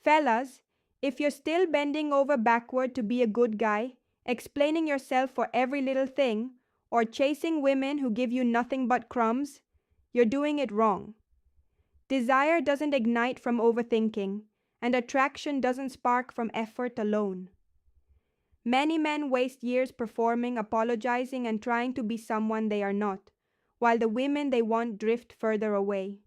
Fellas, if you're still bending over backward to be a good guy, explaining yourself for every little thing, or chasing women who give you nothing but crumbs, you're doing it wrong. Desire doesn't ignite from overthinking, and attraction doesn't spark from effort alone. Many men waste years performing, apologizing, and trying to be someone they are not, while the women they want drift further away.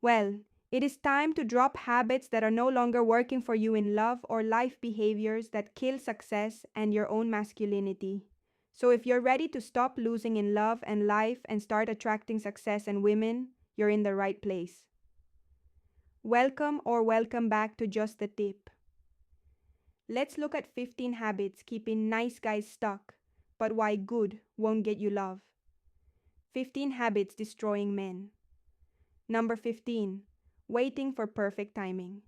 Well, it is time to drop habits that are no longer working for you in love or life behaviors that kill success and your own masculinity. So if you're ready to stop losing in love and life and start attracting success and women, you're in the right place. Welcome back to Just the Tip. Let's look at 15 habits keeping nice guys stuck, but why good won't get you love. 15 habits destroying men. Number 15. Waiting for perfect timing.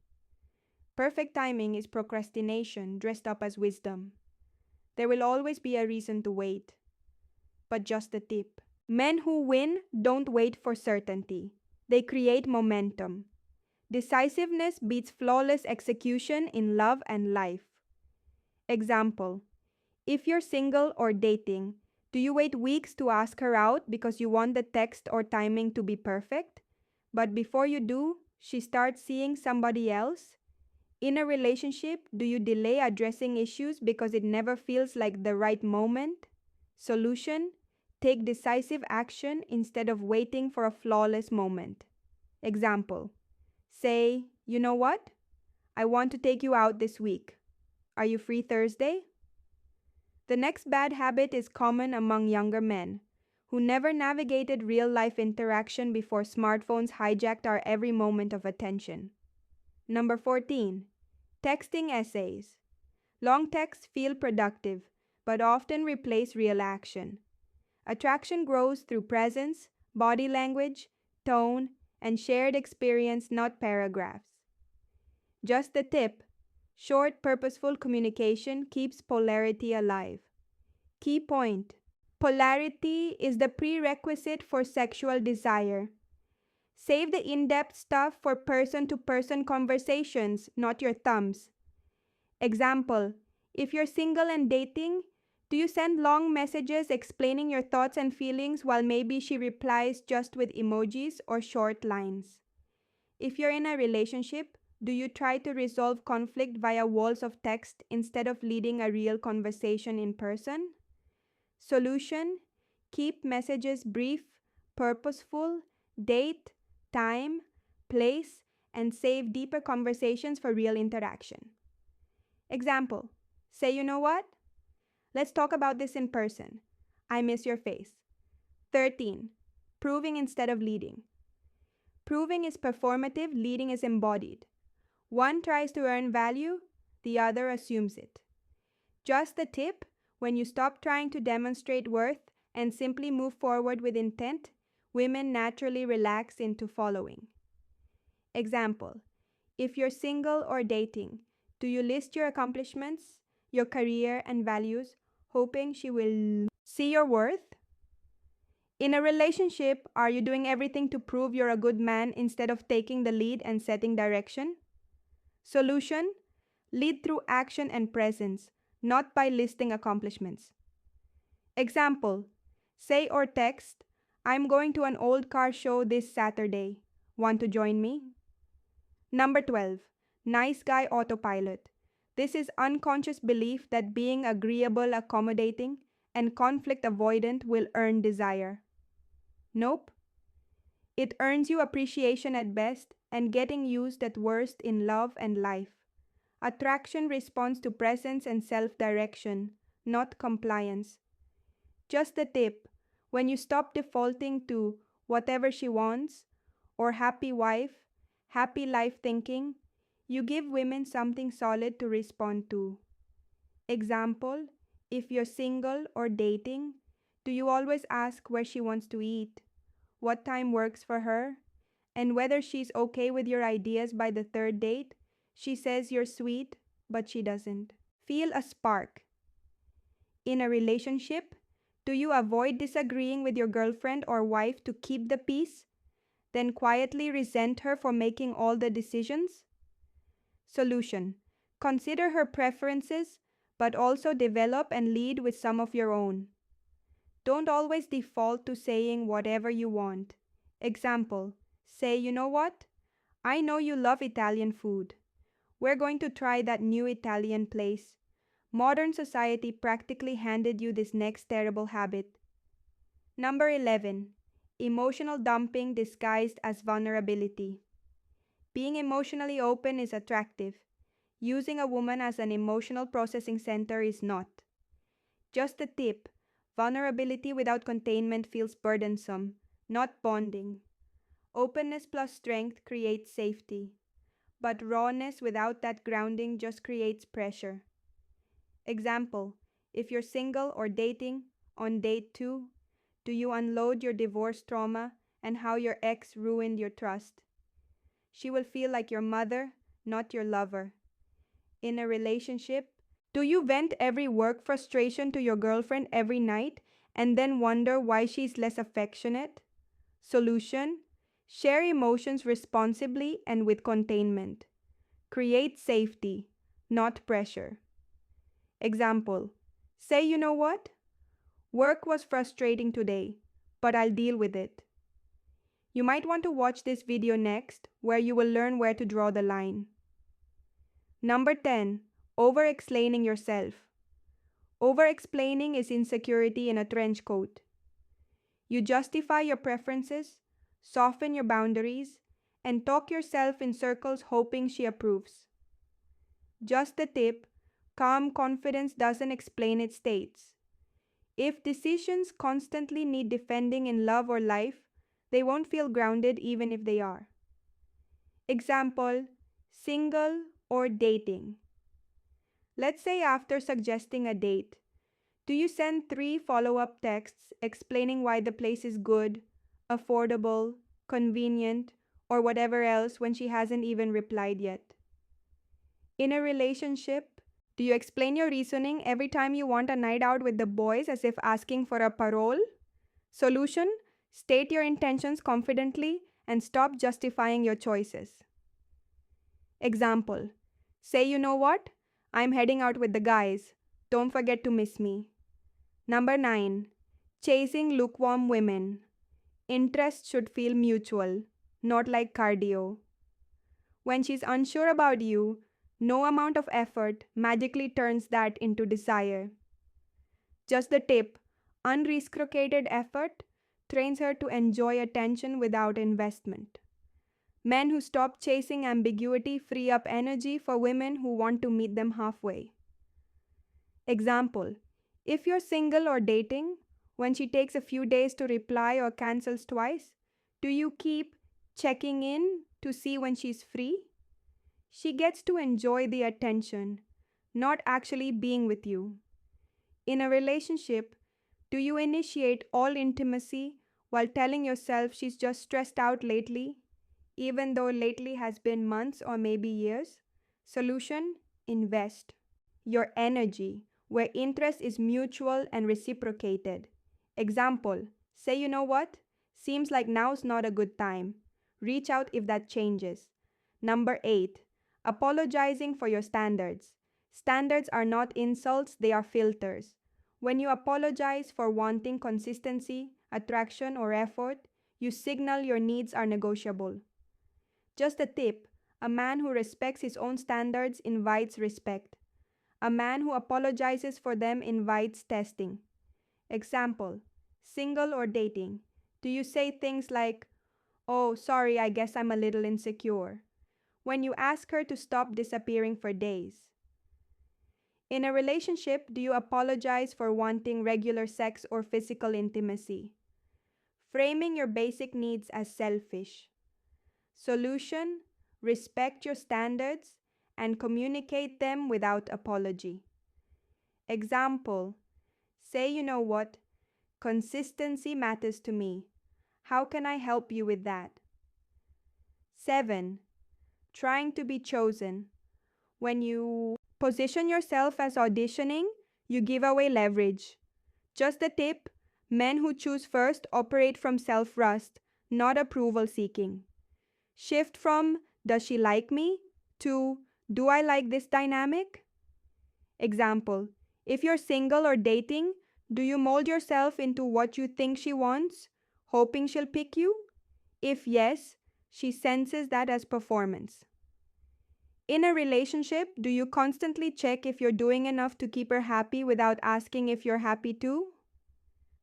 Perfect timing is procrastination dressed up as wisdom. There will always be a reason to wait. But just a tip. Men who win don't wait for certainty. They create momentum. Decisiveness beats flawless execution in love and life. Example. If you're single or dating, do you wait weeks to ask her out because you want the text or timing to be perfect? But before you do, she starts seeing somebody else? In a relationship, do you delay addressing issues because it never feels like the right moment? Solution: take decisive action instead of waiting for a flawless moment. Example: say, you know what? I want to take you out this week. Are you free Thursday? The next bad habit is common among younger men, who never navigated real-life interaction before smartphones hijacked our every moment of attention. Number 14. Texting essays. Long texts feel productive, but often replace real action. Attraction grows through presence, body language, tone, and shared experience, not paragraphs. Just the tip: short, purposeful communication keeps polarity alive. Key point: polarity is the prerequisite for sexual desire. Save the in-depth stuff for person-to-person conversations, not your thumbs. Example: if you're single and dating, do you send long messages explaining your thoughts and feelings while maybe she replies just with emojis or short lines? If you're in a relationship, do you try to resolve conflict via walls of text instead of leading a real conversation in person? Solution: keep messages brief, purposeful, date, time, place, and save deeper conversations for real interaction. Example: say, you know what? Let's talk about this in person. I miss your face. 13. Proving instead of leading. Proving is performative, leading is embodied. One tries to earn value, the other assumes it. Just the tip: when you stop trying to demonstrate worth and simply move forward with intent, women naturally relax into following. Example: if you're single or dating, do you list your accomplishments, your career, and values, hoping she will see your worth? In a relationship, are you doing everything to prove you're a good man instead of taking the lead and setting direction? Solution: lead through action and presence, not by listing accomplishments. Example: say or text, I'm going to an old car show this Saturday. Want to join me? Number 12. Nice guy autopilot. This is unconscious belief that being agreeable, accommodating, and conflict avoidant will earn desire. Nope. It earns you appreciation at best and getting used at worst in love and life. Attraction responds to presence and self-direction, not compliance. Just the tip: when you stop defaulting to whatever she wants or happy wife, happy life thinking, you give women something solid to respond to. Example: if you're single or dating, do you always ask where she wants to eat, what time works for her, and whether she's okay with your ideas by the third date? She says you're sweet, but she doesn't. Feel a spark. In a relationship, do you avoid disagreeing with your girlfriend or wife to keep the peace, then quietly resent her for making all the decisions? Solution: consider her preferences, but also develop and lead with some of your own. Don't always default to saying whatever you want. Example: say, you know what? I know you love Italian food. We're going to try that new Italian place. Modern society practically handed you this next terrible habit. Number 11. Emotional dumping disguised as vulnerability. Being emotionally open is attractive. Using a woman as an emotional processing center is not. Just a tip: vulnerability without containment feels burdensome, not bonding. Openness plus strength creates safety, but rawness without that grounding just creates pressure. Example: if you're single or dating, on date 2, do you unload your divorce trauma and how your ex ruined your trust? She will feel like your mother, not your lover. In a relationship, do you vent every work frustration to your girlfriend every night and then wonder why she's less affectionate? Solution: share emotions responsibly and with containment. Create safety, not pressure. Example: say, you know what? Work was frustrating today, but I'll deal with it. You might want to watch this video next, where you will learn where to draw the line. Number 10. Over-explaining yourself. Over-explaining is insecurity in a trench coat. You justify your preferences, soften your boundaries, and talk yourself in circles hoping she approves. Just a tip: calm confidence doesn't explain its states. If decisions constantly need defending in love or life, they won't feel grounded even if they are. Example: single or dating. Let's say after suggesting a date, do you send 3 follow-up texts explaining why the place is good, affordable, convenient, or whatever else when she hasn't even replied yet? In a relationship, do you explain your reasoning every time you want a night out with the boys as if asking for a parole? Solution: state your intentions confidently and stop justifying your choices. Example: say, you know what? I'm heading out with the guys. Don't forget to miss me. Number 9. Chasing lukewarm women. Interest should feel mutual, not like cardio. When she's unsure about you, no amount of effort magically turns that into desire. Just the tip: unreciprocated effort trains her to enjoy attention without investment. Men who stop chasing ambiguity free up energy for women who want to meet them halfway. Example: if you're single or dating, when she takes a few days to reply or cancels twice, do you keep checking in to see when she's free? She gets to enjoy the attention, not actually being with you. In a relationship, do you initiate all intimacy while telling yourself she's just stressed out lately, even though lately has been months or maybe years? Solution: invest your energy where interest is mutual and reciprocated. Example: say, you know what? Seems like now's not a good time. Reach out if that changes. Number 8. Apologizing for your standards. Standards are not insults, they are filters. When you apologize for wanting consistency, attraction, or effort, you signal your needs are negotiable. Just a tip: a man who respects his own standards invites respect. A man who apologizes for them invites testing. Example: single or dating. Do you say things like, "Oh, sorry, I guess I'm a little insecure," when you ask her to stop disappearing for days? In a relationship, do you apologize for wanting regular sex or physical intimacy? Framing your basic needs as selfish. Solution: respect your standards and communicate them without apology. Example: say, you know what? Consistency matters to me. How can I help you with that? 7. Trying to be chosen. When you position yourself as auditioning, you give away leverage. Just a tip: men who choose first operate from self-trust, not approval seeking. Shift from "does she like me?" to Do I like this dynamic? Example: if you're single or dating, do you mold yourself into what you think she wants, hoping she'll pick you? If yes, she senses that as performance. In a relationship, do you constantly check if you're doing enough to keep her happy without asking if you're happy too?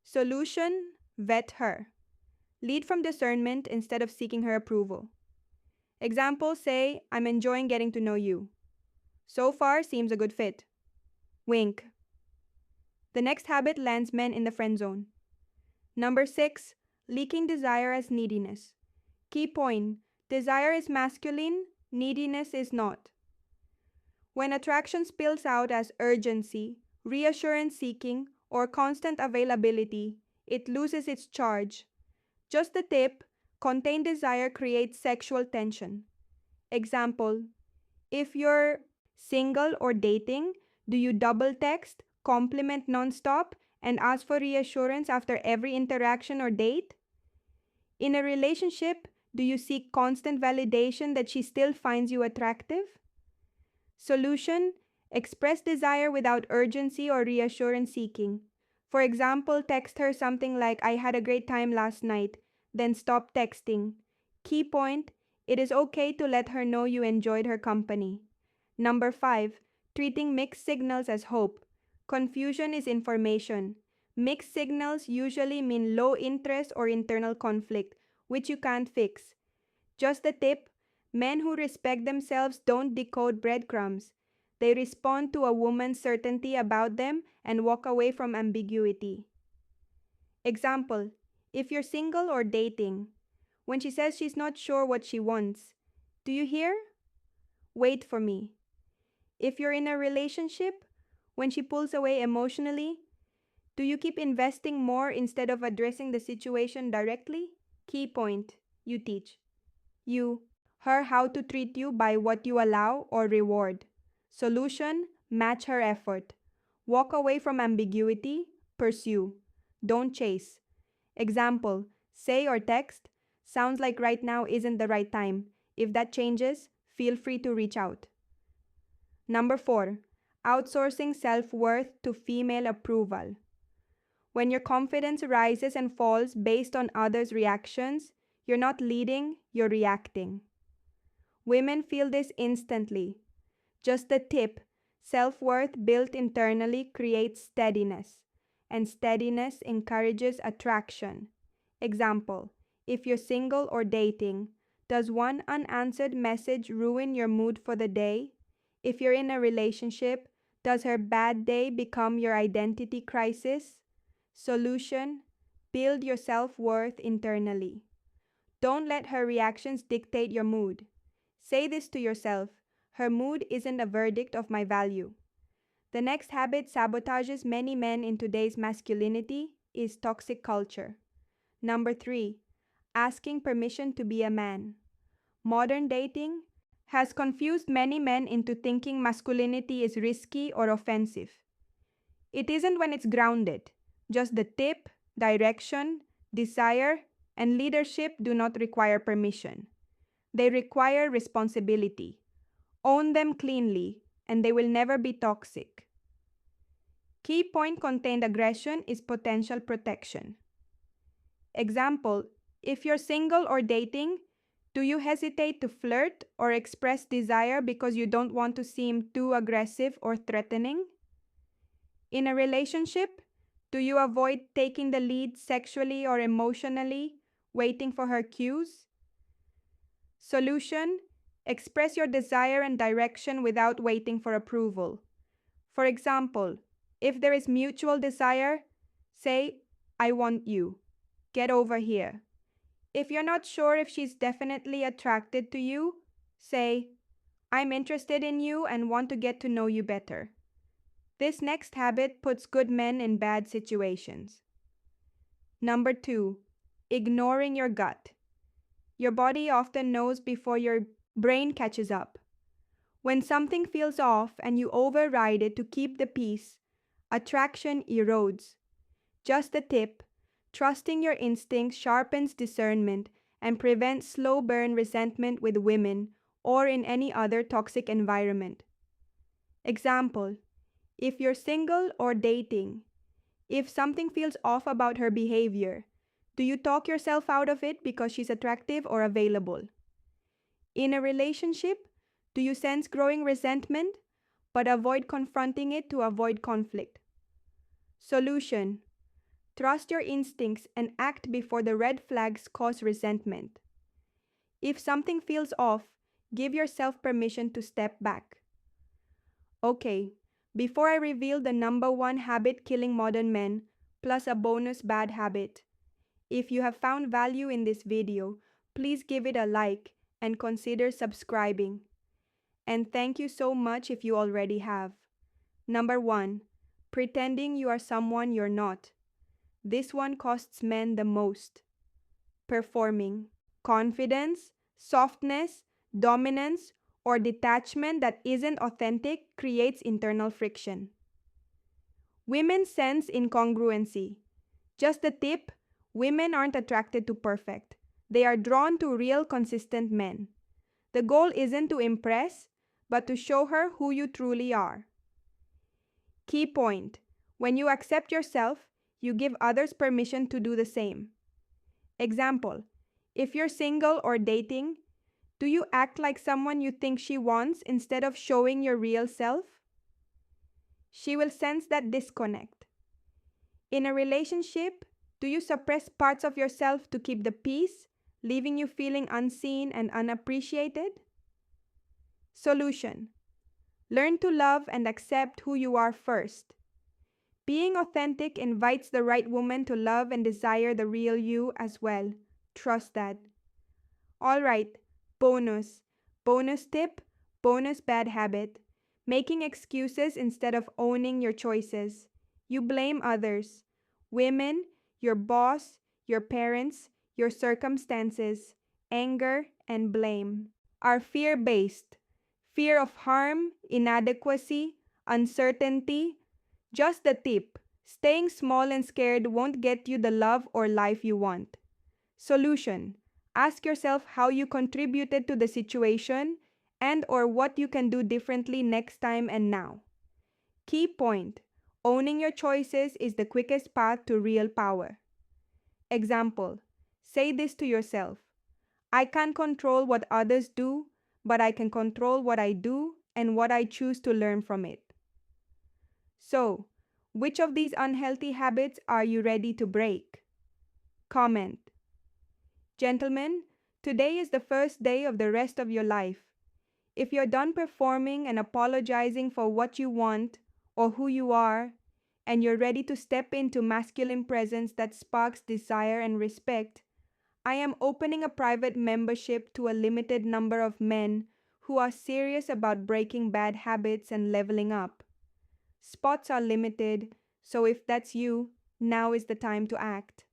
Solution: vet her. Lead from discernment instead of seeking her approval. Example: say, I'm enjoying getting to know you. So far, seems a good fit. Wink. The next habit lands men in the friend zone. Number 6, leaking desire as neediness. Key point: desire is masculine, neediness is not. When attraction spills out as urgency, reassurance seeking, or constant availability, it loses its charge. Just the tip: contained desire creates sexual tension. Example: if you're single or dating, do you double text, compliment nonstop, and ask for reassurance after every interaction or date? In a relationship, do you seek constant validation that she still finds you attractive? Solution: express desire without urgency or reassurance seeking. For example, text her something like, I had a great time last night, then stop texting. Key point: it is okay to let her know you enjoyed her company. Number 5, treating mixed signals as hope. Confusion is information. Mixed signals usually mean low interest or internal conflict, which you can't fix. Just the tip: men who respect themselves don't decode breadcrumbs. They respond to a woman's certainty about them and walk away from ambiguity. Example: if you're single or dating, when she says she's not sure what she wants, do you hear? Wait for me. If you're in a relationship, when she pulls away emotionally, do you keep investing more instead of addressing the situation directly? Key point: you teach. You, her how to treat you by what you allow or reward. Solution: match her effort. Walk away from ambiguity, pursue. Don't chase. Example: say or text, sounds like right now isn't the right time. If that changes, feel free to reach out. Number 4, outsourcing self-worth to female approval. When your confidence rises and falls based on others' reactions, you're not leading, you're reacting. Women feel this instantly. Just the tip: self-worth built internally creates steadiness, and steadiness encourages attraction. Example: if you're single or dating, does one unanswered message ruin your mood for the day? If you're in a relationship, does her bad day become your identity crisis? Solution: build your self-worth internally. Don't let her reactions dictate your mood. Say this to yourself: her mood isn't a verdict of my value. The next habit sabotages many men in today's masculinity is toxic culture. Number 3, asking permission to be a man. Modern dating has confused many men into thinking masculinity is risky or offensive. It isn't when it's grounded. Just the tip, direction, desire, and leadership do not require permission. They require responsibility. Own them cleanly, and they will never be toxic. Key point: contained aggression is potential protection. Example: if you're single or dating, do you hesitate to flirt or express desire because you don't want to seem too aggressive or threatening? In a relationship, do you avoid taking the lead sexually or emotionally, waiting for her cues? Solution: express your desire and direction without waiting for approval. For example, if there is mutual desire, say, I want you. Get over here. If you're not sure if she's definitely attracted to you, say, I'm interested in you and want to get to know you better. This next habit puts good men in bad situations. Number 2, ignoring your gut. Your body often knows before your brain catches up. When something feels off and you override it to keep the peace, attraction erodes. Just the tip: trusting your instincts sharpens discernment and prevents slow burn resentment with women or in any other toxic environment. Example, if you're single or dating, if something feels off about her behavior, do you talk yourself out of it because she's attractive or available? In a relationship, do you sense growing resentment but avoid confronting it to avoid conflict? Solution: trust your instincts and act before the red flags cause resentment. If something feels off, give yourself permission to step back. Okay, before I reveal the number one habit killing modern men, plus a bonus bad habit, if you have found value in this video, please give it a like and consider subscribing. And thank you so much if you already have. Number 1. Pretending you are someone you're not. This one costs men the most. Performing. Confidence, softness, dominance, or detachment that isn't authentic creates internal friction. Women sense incongruency. Just a tip, women aren't attracted to perfect. They are drawn to real, consistent men. The goal isn't to impress, but to show her who you truly are. Key point: when you accept yourself, you give others permission to do the same. Example, if you're single or dating, do you act like someone you think she wants instead of showing your real self? She will sense that disconnect. In a relationship, do you suppress parts of yourself to keep the peace, leaving you feeling unseen and unappreciated? Solution: learn to love and accept who you are first. Being authentic invites the right woman to love and desire the real you as well. Trust that. Alright, bonus. Bonus tip, bonus bad habit. Making excuses instead of owning your choices. You blame others. Women, your boss, your parents, your circumstances. Anger and blame are fear-based. Fear of harm, inadequacy, uncertainty. Just the tip, staying small and scared won't get you the love or life you want. Solution: ask yourself how you contributed to the situation and or what you can do differently next time and now. Key point: owning your choices is the quickest path to real power. Example: say this to yourself: I can't control what others do, but I can control what I do and what I choose to learn from it. So, which of these unhealthy habits are you ready to break? Comment. Gentlemen, today is the first day of the rest of your life. If you're done performing and apologizing for what you want or who you are, and you're ready to step into masculine presence that sparks desire and respect, I am opening a private membership to a limited number of men who are serious about breaking bad habits and leveling up. Spots are limited, so if that's you, now is the time to act.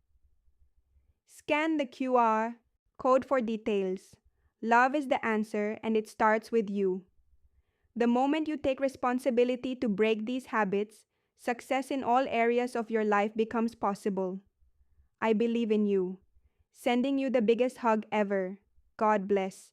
Scan the QR code for details. Love is the answer, and it starts with you. The moment you take responsibility to break these habits, success in all areas of your life becomes possible. I believe in you. Sending you the biggest hug ever. God bless.